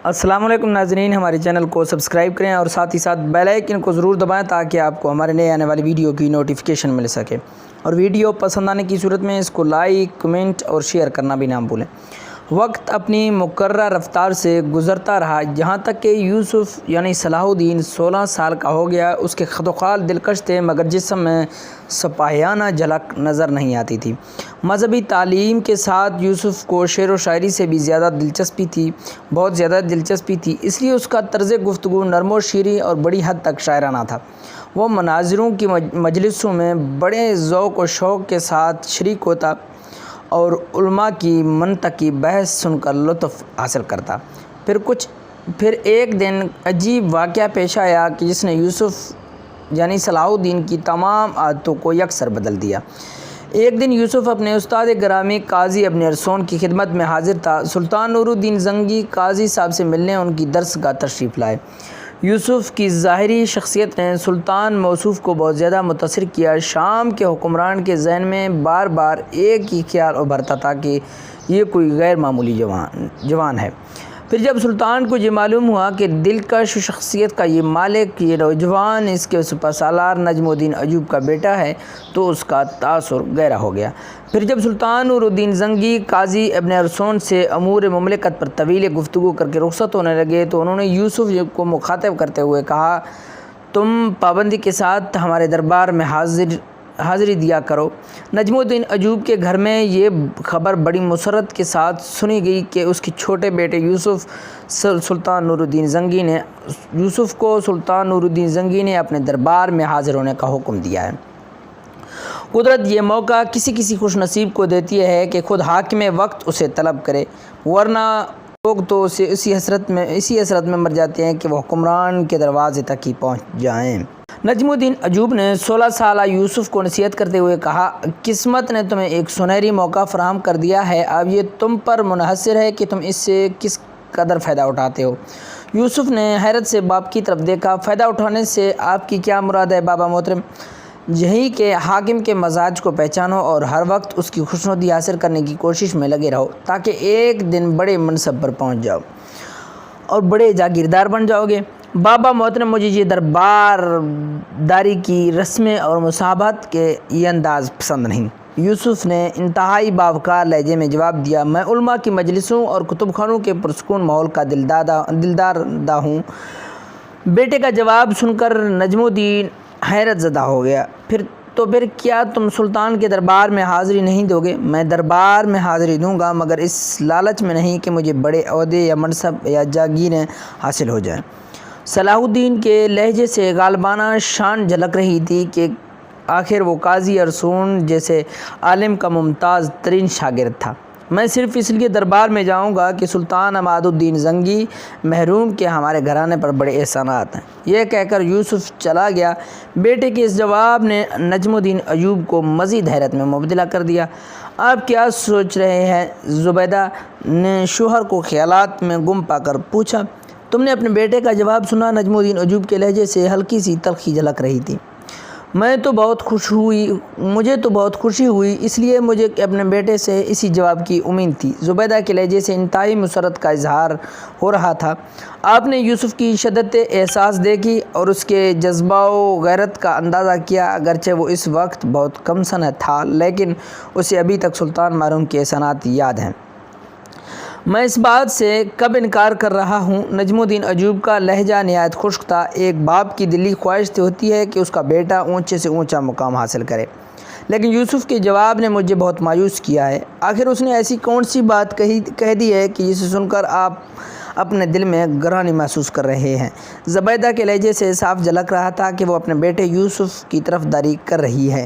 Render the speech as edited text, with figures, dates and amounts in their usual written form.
السلام علیکم ناظرین، ہمارے چینل کو سبسکرائب کریں اور ساتھ ہی ساتھ بیل آئیکن کو ضرور دبائیں تاکہ آپ کو ہمارے نئے آنے والی ویڈیو کی نوٹیفیکیشن مل سکے، اور ویڈیو پسند آنے کی صورت میں اس کو لائک، کمنٹ اور شیئر کرنا بھی نہ بھولیں۔ وقت اپنی مقررہ رفتار سے گزرتا رہا، یہاں تک کہ یوسف یعنی صلاح الدین 16 سال کا ہو گیا۔ اس کے خط و خال دلکش تھے مگر جسم میں سپاہیانہ جھلک نظر نہیں آتی تھی۔ مذہبی تعلیم کے ساتھ یوسف کو شعر و شاعری سے بھی زیادہ دلچسپی تھی، بہت زیادہ دلچسپی تھی، اس لیے اس کا طرز گفتگو نرم و شیریں اور بڑی حد تک شاعرانہ تھا۔ وہ مناظروں کی مجلسوں میں بڑے ذوق و شوق کے ساتھ شریک ہوتا اور علماء کی منطقی بحث سن کر لطف حاصل کرتا۔ پھر ایک دن عجیب واقعہ پیش آیا کہ جس نے یوسف یعنی صلاح الدین کی تمام عادتوں کو یکسر بدل دیا۔ ایک دن یوسف اپنے استاد گرامی قاضی ابن عرصون کی خدمت میں حاضر تھا۔ سلطان نور الدین زنگی قاضی صاحب سے ملنے ان کی درسگاہ تشریف لائے۔ یوسف کی ظاہری شخصیت نے سلطان موصوف کو بہت زیادہ متاثر کیا۔ شام کے حکمران کے ذہن میں بار بار ایک ہی خیال ابھرتا تھا کہ یہ کوئی غیر معمولی جوان ہے۔ پھر جب سلطان کو یہ معلوم ہوا کہ دلکش شخصیت کا یہ مالک، یہ نوجوان اس کے سپہ سالار نجم الدین ایوب کا بیٹا ہے، تو اس کا تاثر گہرا ہو گیا۔ پھر جب سلطان نور الدین زنگی قاضی ابن عرصون سے امور مملکت پر طویل گفتگو کر کے رخصت ہونے لگے تو انہوں نے یوسف کو مخاطب کرتے ہوئے کہا، تم پابندی کے ساتھ ہمارے دربار میں حاضری دیا کرو۔ نجم الدین ایوب کے گھر میں یہ خبر بڑی مسرت کے ساتھ سنی گئی کہ اس کے چھوٹے بیٹے یوسف کو سلطان نور الدین زنگی نے اپنے دربار میں حاضر ہونے کا حکم دیا ہے۔ قدرت یہ موقع کسی کسی خوش نصیب کو دیتی ہے کہ خود حاکم وقت اسے طلب کرے، ورنہ لوگ تو اسی حسرت میں مر جاتے ہیں کہ وہ حکمران کے دروازے تک ہی پہنچ جائیں۔ نجم الدین ایوب نے 16 سالہ یوسف کو نصیحت کرتے ہوئے کہا، قسمت نے تمہیں ایک سنہری موقع فراہم کر دیا ہے، اب یہ تم پر منحصر ہے کہ تم اس سے کس قدر فائدہ اٹھاتے ہو۔ یوسف نے حیرت سے باپ کی طرف دیکھا۔ فائدہ اٹھانے سے آپ کی کیا مراد ہے بابا محترم؟ یہی کہ حاکم کے مزاج کو پہچانو اور ہر وقت اس کی خوشنودی حاصل کرنے کی کوشش میں لگے رہو، تاکہ ایک دن بڑے منصب پر پہنچ جاؤ اور بڑے جاگیردار بن جاؤ گے۔ بابا محترم، مجھے یہ دربار داری کی رسمیں اور مصاحبت کے یہ انداز پسند نہیں۔ یوسف نے انتہائی باوقار لہجے میں جواب دیا، میں علماء کی مجلسوں اور کتب خانوں کے پرسکون ماحول کا دلدار ہوں۔ بیٹے کا جواب سن کر نجم الدین حیرت زدہ ہو گیا۔ پھر کیا تم سلطان کے دربار میں حاضری نہیں دو گے؟ میں دربار میں حاضری دوں گا، مگر اس لالچ میں نہیں کہ مجھے بڑے عہدے یا منصب یا جاگیریں حاصل ہو جائیں۔ صلاح الدین کے لہجے سے غالبانہ شان جھلک رہی تھی کہ آخر وہ قاضی عرصون جیسے عالم کا ممتاز ترین شاگرد تھا۔ میں صرف اس لیے دربار میں جاؤں گا کہ سلطان عماد الدین زنگی محروم کے ہمارے گھرانے پر بڑے احسانات ہیں۔ یہ کہہ کر یوسف چلا گیا۔ بیٹے کے اس جواب نے نجم الدین ایوب کو مزید حیرت میں مبتلا کر دیا۔ آپ کیا سوچ رہے ہیں؟ زبیدہ نے شوہر کو خیالات میں گم پا کر پوچھا۔ تم نے اپنے بیٹے کا جواب سنا؟ نجم الدین ایوب کے لہجے سے ہلکی سی تلخی جھلک رہی تھی۔ مجھے تو بہت خوشی ہوئی، اس لیے مجھے اپنے بیٹے سے اسی جواب کی امید تھی۔ زبیدہ کے لہجے سے انتہائی مسرت کا اظہار ہو رہا تھا۔ آپ نے یوسف کی شدت احساس دیکھی اور اس کے جذبہ و غیرت کا اندازہ کیا۔ اگرچہ وہ اس وقت بہت کم سن تھا، لیکن اسے ابھی تک سلطان مرحوم کے احسانات یاد ہیں۔ میں اس بات سے کب انکار کر رہا ہوں۔ نجم الدین ایوب کا لہجہ نہایت خشک تھا۔ ایک باپ کی دلی خواہش ہوتی ہے کہ اس کا بیٹا اونچے سے اونچا مقام حاصل کرے، لیکن یوسف کے جواب نے مجھے بہت مایوس کیا ہے۔ آخر اس نے ایسی کون سی بات کہہ دی ہے کہ جسے سن کر آپ اپنے دل میں گرانی محسوس کر رہے ہیں؟ زبیدہ کے لہجے سے صاف جھلک رہا تھا کہ وہ اپنے بیٹے یوسف کی طرفداری کر رہی ہے۔